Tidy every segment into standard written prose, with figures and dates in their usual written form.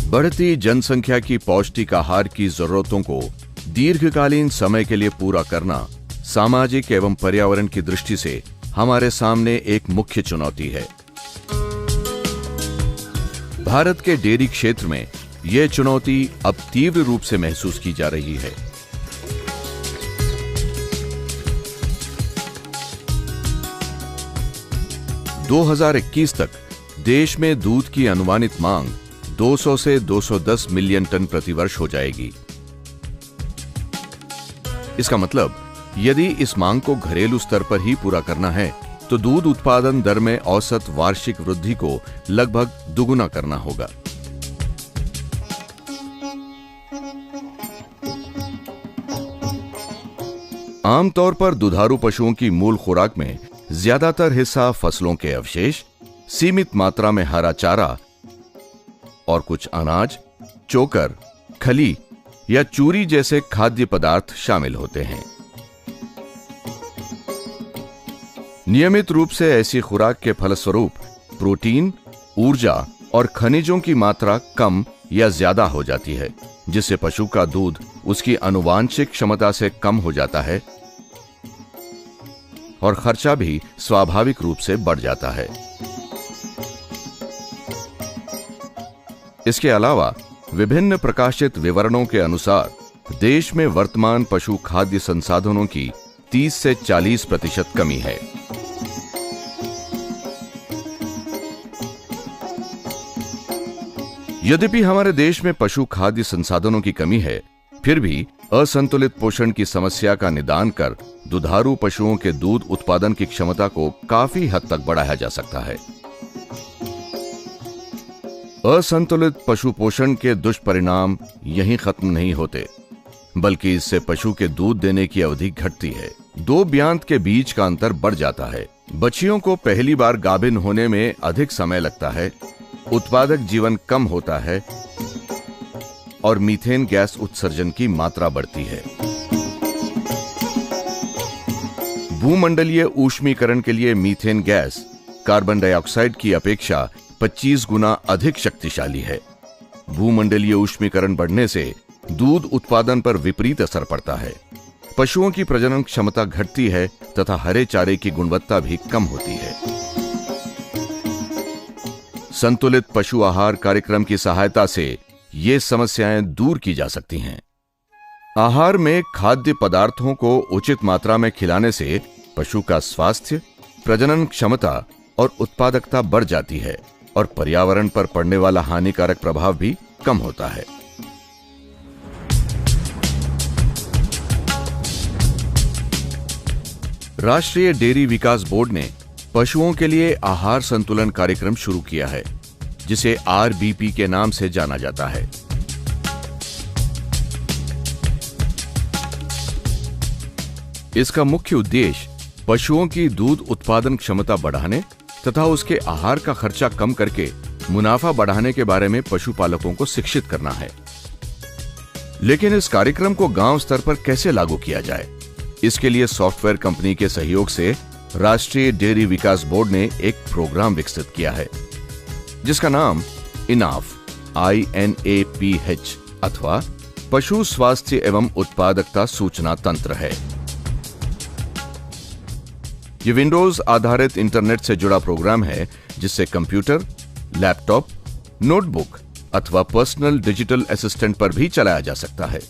बढ़ती जनसंख्या की पौष्टिक आहार की जरूरतों को दीर्घकालीन समय के लिए पूरा करना सामाजिक एवं पर्यावरण की दृष्टि से हमारे सामने एक मुख्य चुनौती है। भारत के डेयरी क्षेत्र में यह चुनौती अब तीव्र रूप से महसूस की जा रही है। - 2021 तक देश में दूध की अनुमानित मांग 200 से 210 मिलियन टन प्रतिवर्ष हो जाएगी। इसका मतलब यदि इस मांग को घरेलू स्तर पर ही पूरा करना है तो दूध उत्पादन दर में औसत वार्षिक वृद्धि को लगभग दुगुना करना होगा। आमतौर पर दुधारू पशुओं की मूल खुराक में ज्यादातर हिस्सा फसलों के अवशेष, सीमित मात्रा में हरा चारा और कुछ अनाज, चोकर, खली या चूरी जैसे खाद्य पदार्थ शामिल होते हैं। नियमित रूप से ऐसी खुराक के फलस्वरूप प्रोटीन, ऊर्जा और खनिजों की मात्रा कम या ज्यादा हो जाती है, जिससे पशु का दूध उसकी आनुवांशिक क्षमता से कम हो जाता है और खर्चा भी स्वाभाविक रूप से बढ़ जाता है। इसके अलावा विभिन्न प्रकाशित विवरणों के अनुसार देश में वर्तमान पशु खाद्य संसाधनों की 30 से 40% कमी है। यद्यपि हमारे देश में पशु खाद्य संसाधनों की कमी है, फिर भी असंतुलित पोषण की समस्या का निदान कर दुधारू पशुओं के दूध उत्पादन की क्षमता को काफी हद तक बढ़ाया जा सकता है। असंतुलित पशु पोषण के दुष्परिणाम यहीं खत्म नहीं होते, बल्कि इससे पशु के दूध देने की अवधि घटती है। दो ब्यांत के बीच का अंतर बढ़ जाता है। बछियों को पहली बार गाभिन होने में अधिक समय लगता है, उत्पादक जीवन कम होता है और मीथेन गैस उत्सर्जन की मात्रा बढ़ती है। भूमंडलीय ऊष्मीकरण के लिए मीथेन गैस कार्बन डाइऑक्साइड की अपेक्षा 25 गुना अधिक शक्तिशाली है। भूमंडलीय ऊष्मीकरण बढ़ने से दूध उत्पादन पर विपरीत असर पड़ता है। पशुओं की प्रजनन क्षमता घटती है तथा हरे चारे की गुणवत्ता भी कम होती है। संतुलित पशु आहार कार्यक्रम की सहायता से ये समस्याएं दूर की जा सकती हैं। आहार में खाद्य पदार्थों को उचित मात्रा में खिलाने से पशु का स्वास्थ्य, प्रजनन क्षमता और उत्पादकता बढ़ जाती है और पर्यावरण पर पड़ने वाला हानिकारक प्रभाव भी कम होता है। राष्ट्रीय डेयरी विकास बोर्ड ने पशुओं के लिए आहार संतुलन कार्यक्रम शुरू किया है, जिसे RBP के नाम से जाना जाता है। इसका मुख्य उद्देश्य पशुओं की दूध उत्पादन क्षमता बढ़ाने तथा उसके आहार का खर्चा कम करके मुनाफा बढ़ाने के बारे में पशुपालकों को शिक्षित करना है। लेकिन इस कार्यक्रम को गांव स्तर पर कैसे लागू किया जाए, इसके लिए सॉफ्टवेयर कंपनी के सहयोग से राष्ट्रीय डेयरी विकास बोर्ड ने एक प्रोग्राम विकसित किया है, जिसका नाम इनाफ INAPH अथवा पशु स्वास्थ्य एवं उत्पादकता सूचना तंत्र है। यह विंडोज आधारित इंटरनेट से जुड़ा प्रोग्राम है, जिससे कंप्यूटर, लैपटॉप, नोटबुक अथवा पर्सनल डिजिटल असिस्टेंट पर भी चलाया जा सकता है।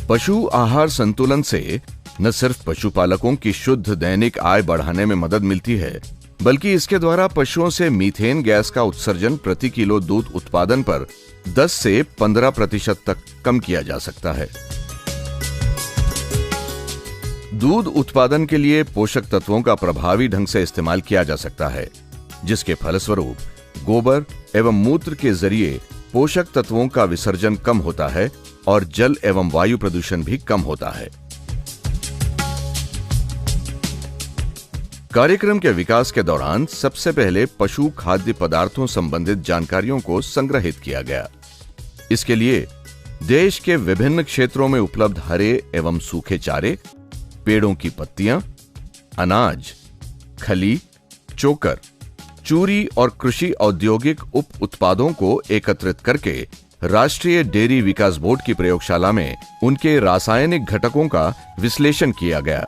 पशु आहार संतुलन से न सिर्फ पशुपालकों की शुद्ध दैनिक आय बढ़ाने में मदद मिलती है, बल्कि इसके द्वारा पशुओं से मीथेन गैस का उत्सर्जन प्रति किलो दूध उत्पादन पर 10 से 15% तक कम किया जा सकता है। दूध उत्पादन के लिए पोषक तत्वों का प्रभावी ढंग से इस्तेमाल किया जा सकता है, जिसके फलस्वरूप गोबर एवं मूत्र के जरिए पोषक तत्वों का विसर्जन कम होता है और जल एवं वायु प्रदूषण भी कम होता है। कार्यक्रम के विकास के दौरान सबसे पहले पशु खाद्य पदार्थों संबंधित जानकारियों को संग्रहित किया गया। इसके लिए देश के विभिन्न क्षेत्रों में उपलब्ध हरे एवं सूखे चारे, पेड़ों की पत्तियां, अनाज, खली, चोकर, चूरी और कृषि औद्योगिक उप उत्पादों को एकत्रित करके राष्ट्रीय डेयरी विकास बोर्ड की प्रयोगशाला में उनके रासायनिक घटकों का विश्लेषण किया गया।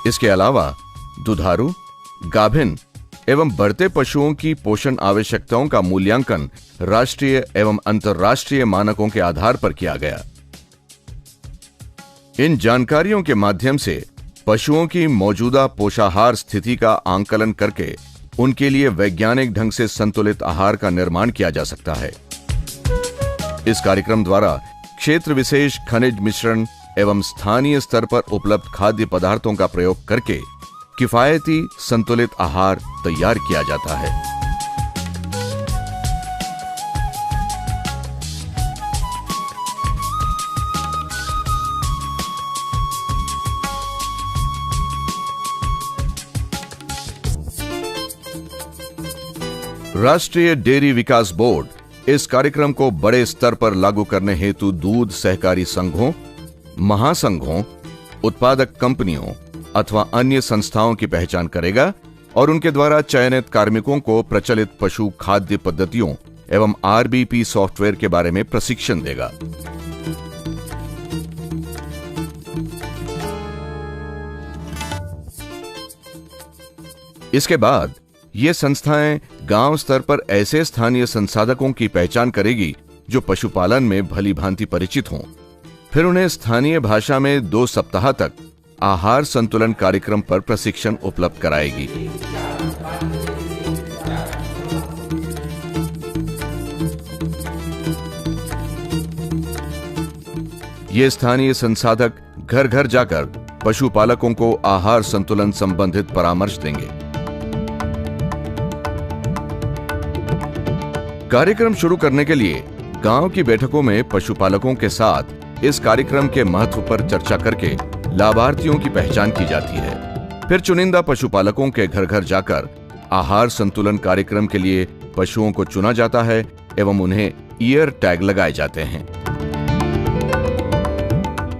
इसके अलावा दुधारू, गाभिन एवं बढ़ते पशुओं की पोषण आवश्यकताओं का मूल्यांकन राष्ट्रीय एवं अंतर्राष्ट्रीय मानकों के आधार पर किया गया। इन जानकारियों के माध्यम से पशुओं की मौजूदा पोषाहार स्थिति का आंकलन करके उनके लिए वैज्ञानिक ढंग से संतुलित आहार का निर्माण किया जा सकता है। इस कार्यक्रम द्वारा क्षेत्र विशेष खनिज मिश्रण एवं स्थानीय स्तर पर उपलब्ध खाद्य पदार्थों का प्रयोग करके किफायती संतुलित आहार तैयार किया जाता है। राष्ट्रीय डेयरी विकास बोर्ड इस कार्यक्रम को बड़े स्तर पर लागू करने हेतु दूध सहकारी संघों, महासंघों, उत्पादक कंपनियों अथवा अन्य संस्थाओं की पहचान करेगा और उनके द्वारा चयनित कार्मिकों को प्रचलित पशु खाद्य पद्धतियों एवं आरबीपी सॉफ्टवेयर के बारे में प्रशिक्षण देगा। इसके बाद ये संस्थाएं गांव स्तर पर ऐसे स्थानीय संसाधकों की पहचान करेगी जो पशुपालन में भली भांति परिचित हों। फिर उन्हें स्थानीय भाषा में 2 सप्ताह तक आहार संतुलन कार्यक्रम पर प्रशिक्षण उपलब्ध कराएगी। ये स्थानीय संसाधक घर घर जाकर पशुपालकों को आहार संतुलन संबंधित परामर्श देंगे। कार्यक्रम शुरू करने के लिए गांव की बैठकों में पशुपालकों के साथ इस कार्यक्रम के महत्व पर चर्चा करके लाभार्थियों की पहचान की जाती है। फिर चुनिंदा पशुपालकों के घर घर जाकर आहार संतुलन कार्यक्रम के लिए पशुओं को चुना जाता है एवं उन्हें ईयर टैग लगाए जाते हैं।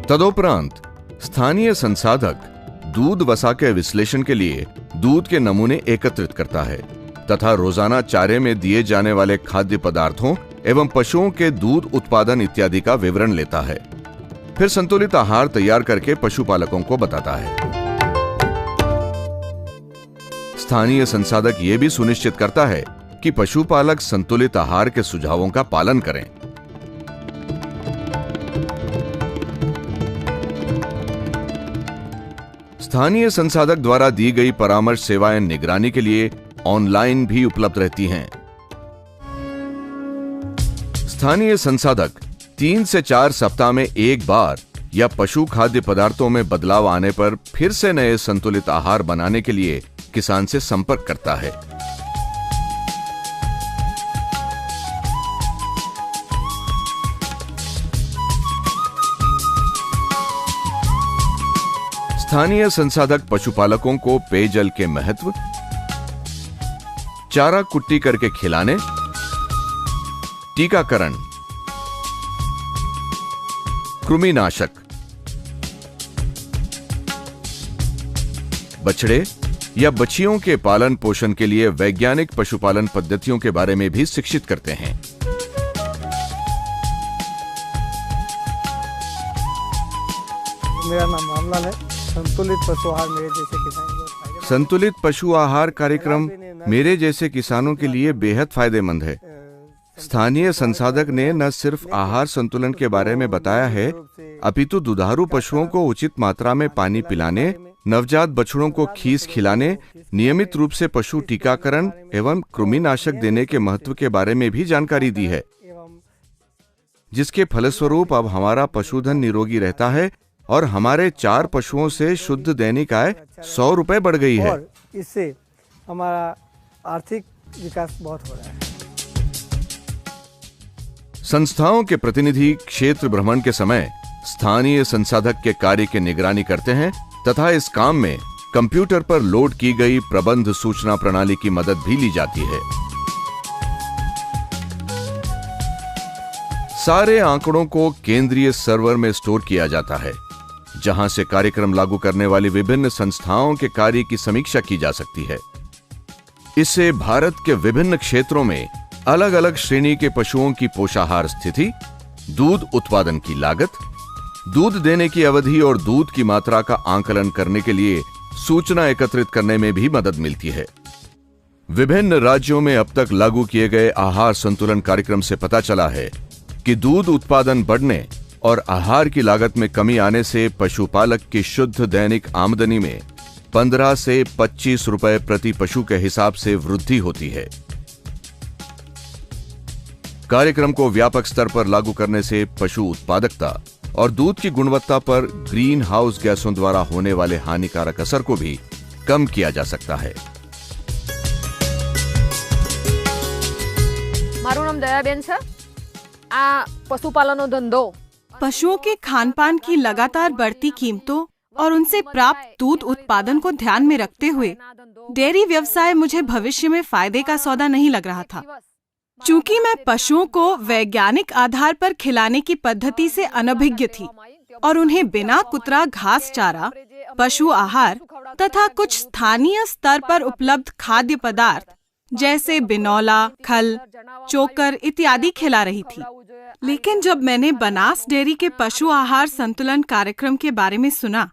तदोपरांत स्थानीय संसाधक दूध वसा के विश्लेषण के लिए दूध के नमूने एकत्रित करता है तथा रोजाना चारे में दिए जाने वाले खाद्य पदार्थों एवं पशुओं के दूध उत्पादन इत्यादि का विवरण लेता है। फिर संतुलित आहार तैयार करके पशुपालकों को बताता है। स्थानीय संसाधक यह भी सुनिश्चित करता है कि पशुपालक संतुलित आहार के सुझावों का पालन करें। स्थानीय संसाधक द्वारा दी गई परामर्श सेवाएं निगरानी के लिए ऑनलाइन भी उपलब्ध रहती हैं। स्थानीय संसाधक 3 से 4 सप्ताह में एक बार या पशु खाद्य पदार्थों में बदलाव आने पर फिर से नए संतुलित आहार बनाने के लिए किसान से संपर्क करता है। स्थानीय संसाधक पशुपालकों को पेयजल के महत्व, चारा कुट्टी करके खिलाने, टीकाकरण, कृमिनाशक, बछड़े या बछियों के पालन पोषण के लिए वैज्ञानिक पशुपालन पद्धतियों के बारे में भी शिक्षित करते हैं। मेरा नाम रामलाल है। संतुलित पशु आहार मेरे जैसे किसान संतुलित पशु आहार कार्यक्रम मेरे जैसे किसानों के लिए बेहद फायदेमंद है। स्थानीय संसाधक ने न सिर्फ आहार संतुलन के बारे में बताया है, अपितु दुधारू पशुओं को उचित मात्रा में पानी पिलाने, नवजात बछड़ों को खीस खिलाने, नियमित रूप से पशु टीकाकरण एवं कृमिनाशक देने के महत्व के बारे में भी जानकारी दी है, जिसके फलस्वरूप अब हमारा पशुधन निरोगी रहता है और हमारे 4 पशुओं से शुद्ध दैनिक आय 100 रुपए बढ़ गई है। और इससे हमारा आर्थिक विकास बहुत हो रहा है। संस्थाओं के प्रतिनिधि क्षेत्र भ्रमण के समय स्थानीय संसाधक के कार्य की निगरानी करते हैं तथा इस काम में कंप्यूटर पर लोड की गई प्रबंध सूचना प्रणाली की मदद भी ली जाती है। सारे आंकड़ों को केंद्रीय सर्वर में स्टोर किया जाता है, जहां से कार्यक्रम लागू करने वाली विभिन्न संस्थाओं के कार्य की समीक्षा की जा सकती है। इससे भारत के विभिन्न क्षेत्रों में अलग अलग श्रेणी के पशुओं की पोषाहार स्थिति, दूध उत्पादन की लागत, दूध देने की अवधि और दूध की मात्रा का आंकलन करने के लिए सूचना एकत्रित करने में भी मदद मिलती है। विभिन्न राज्यों में अब तक लागू किए गए आहार संतुलन कार्यक्रम से पता चला है कि दूध उत्पादन बढ़ने और आहार की लागत में कमी आने से पशुपालक की शुद्ध दैनिक आमदनी में 15 से 25 रुपए प्रति पशु के हिसाब से वृद्धि होती है। कार्यक्रम को व्यापक स्तर पर लागू करने से पशु उत्पादकता और दूध की गुणवत्ता पर ग्रीन हाउस गैसों द्वारा होने वाले हानिकारक असर को भी कम किया जा सकता है। मारू नाम दयाबेन छे। आ पशुपालनનો धंधो पशुओं के खानपान की लगातार बढ़ती कीमतों और उनसे प्राप्त दूध उत्पादन को ध्यान में रखते हुए डेयरी व्यवसाय मुझे भविष्य में फायदे का सौदा नहीं लग रहा था। चूंकि मैं पशुओं को वैज्ञानिक आधार पर खिलाने की पद्धति से अनभिज्ञ थी और उन्हें बिना कुतरा घास चारा, पशु आहार तथा कुछ स्थानीय स्तर पर उपलब्ध खाद्य पदार्थ जैसे बिनौला, खल, चोकर इत्यादि खिला रही थी। लेकिन जब मैंने बनास डेयरी के पशु आहार संतुलन कार्यक्रम के बारे में सुना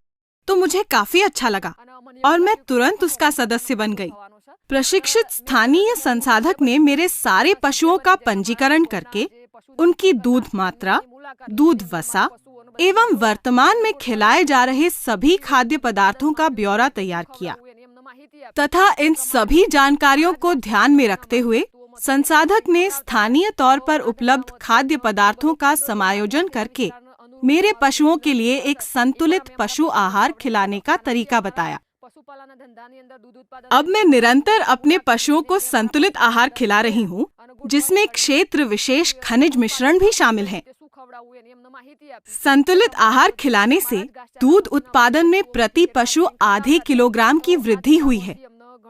तो मुझे काफी अच्छा लगा और मैं तुरंत उसका सदस्य बन गई। प्रशिक्षित स्थानीय संसाधक ने मेरे सारे पशुओं का पंजीकरण करके उनकी दूध मात्रा, दूध वसा एवं वर्तमान में खिलाए जा रहे सभी खाद्य पदार्थों का ब्यौरा तैयार किया तथा इन सभी जानकारियों को ध्यान में रखते हुए संसाधक ने स्थानीय तौर पर उपलब्ध खाद्य पदार्थों का समायोजन करके मेरे पशुओं के लिए एक संतुलित पशु आहार खिलाने का तरीका बताया। अब मैं निरंतर अपने पशुओं को संतुलित आहार खिला रही हूँ, जिसमें क्षेत्र विशेष खनिज मिश्रण भी शामिल हैं। संतुलित आहार खिलाने से दूध उत्पादन में प्रति पशु आधे किलोग्राम की वृद्धि हुई है,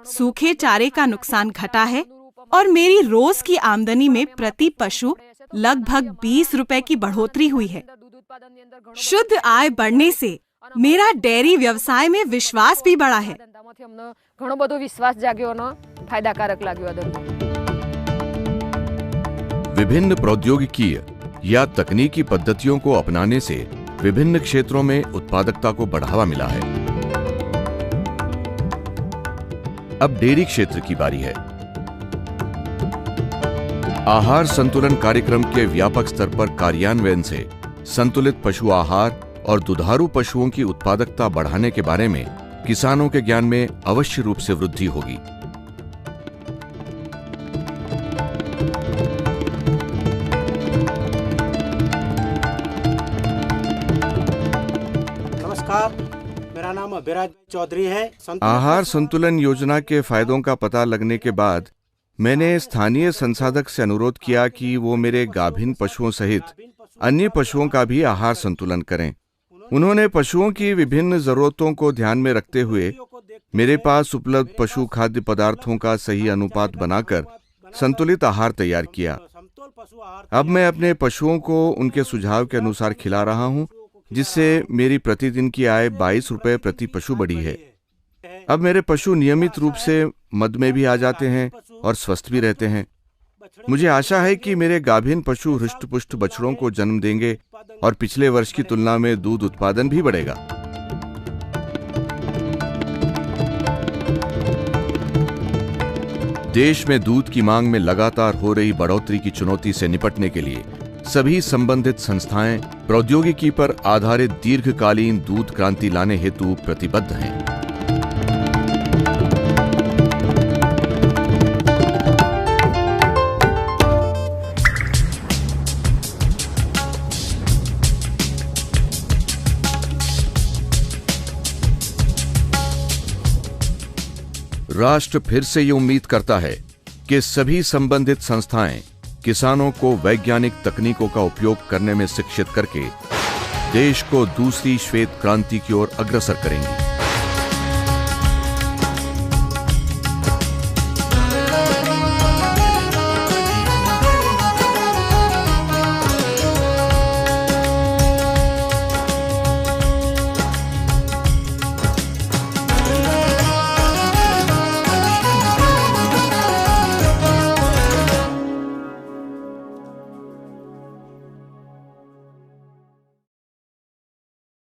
सूखे चारे का नुकसान घटा है और मेरी रोज की आमदनी में प्रति पशु लगभग 20 रुपए की बढ़ोतरी हुई है। शुद्ध आय बढ़ने से मेरा डेयरी व्यवसाय में विश्वास भी बढ़ा है। घणो बधो विश्वास जाग्यो न फायदाकारक लाग्यो। विभिन्न प्रौद्योगिकीय या तकनीकी पद्धतियों को अपनाने से विभिन्न क्षेत्रों में उत्पादकता को बढ़ावा मिला है। अब डेयरी क्षेत्र की बारी है। आहार संतुलन कार्यक्रम के व्यापक स्तर पर कार्यान्वयन से संतुलित पशु आहार और दुधारू पशुओं की उत्पादकता बढ़ाने के बारे में किसानों के ज्ञान में अवश्य रूप से वृद्धि होगी। नमस्कार, मेरा नाम अभिराज चौधरी है। आहार संतुलन योजना के फायदों का पता लगने के बाद मैंने स्थानीय संसाधक से अनुरोध किया कि वो मेरे गाभिन पशुओं सहित अन्य पशुओं का भी आहार संतुलन करें। उन्होंने पशुओं की विभिन्न जरूरतों को ध्यान में रखते हुए मेरे पास उपलब्ध पशु खाद्य पदार्थों का सही अनुपात बनाकर संतुलित आहार तैयार किया। अब मैं अपने पशुओं को उनके सुझाव के अनुसार खिला रहा हूं, जिससे मेरी प्रतिदिन की आय 22 रुपए प्रति पशु बढ़ी है। अब मेरे पशु नियमित रूप से मद में भी आ जाते हैं और स्वस्थ भी रहते हैं। मुझे आशा है कि मेरे गाभिन पशु हृष्ट-पुष्ट बछड़ों को जन्म देंगे और पिछले वर्ष की तुलना में दूध उत्पादन भी बढ़ेगा। देश में दूध की मांग में लगातार हो रही बढ़ोतरी की चुनौती से निपटने के लिए सभी संबंधित संस्थाएं प्रौद्योगिकी पर आधारित दीर्घकालीन दूध क्रांति लाने हेतु प्रतिबद्ध हैं। राष्ट्र फिर से ये उम्मीद करता है कि सभी संबंधित संस्थाएं किसानों को वैज्ञानिक तकनीकों का उपयोग करने में शिक्षित करके देश को दूसरी श्वेत क्रांति की ओर अग्रसर करेंगी।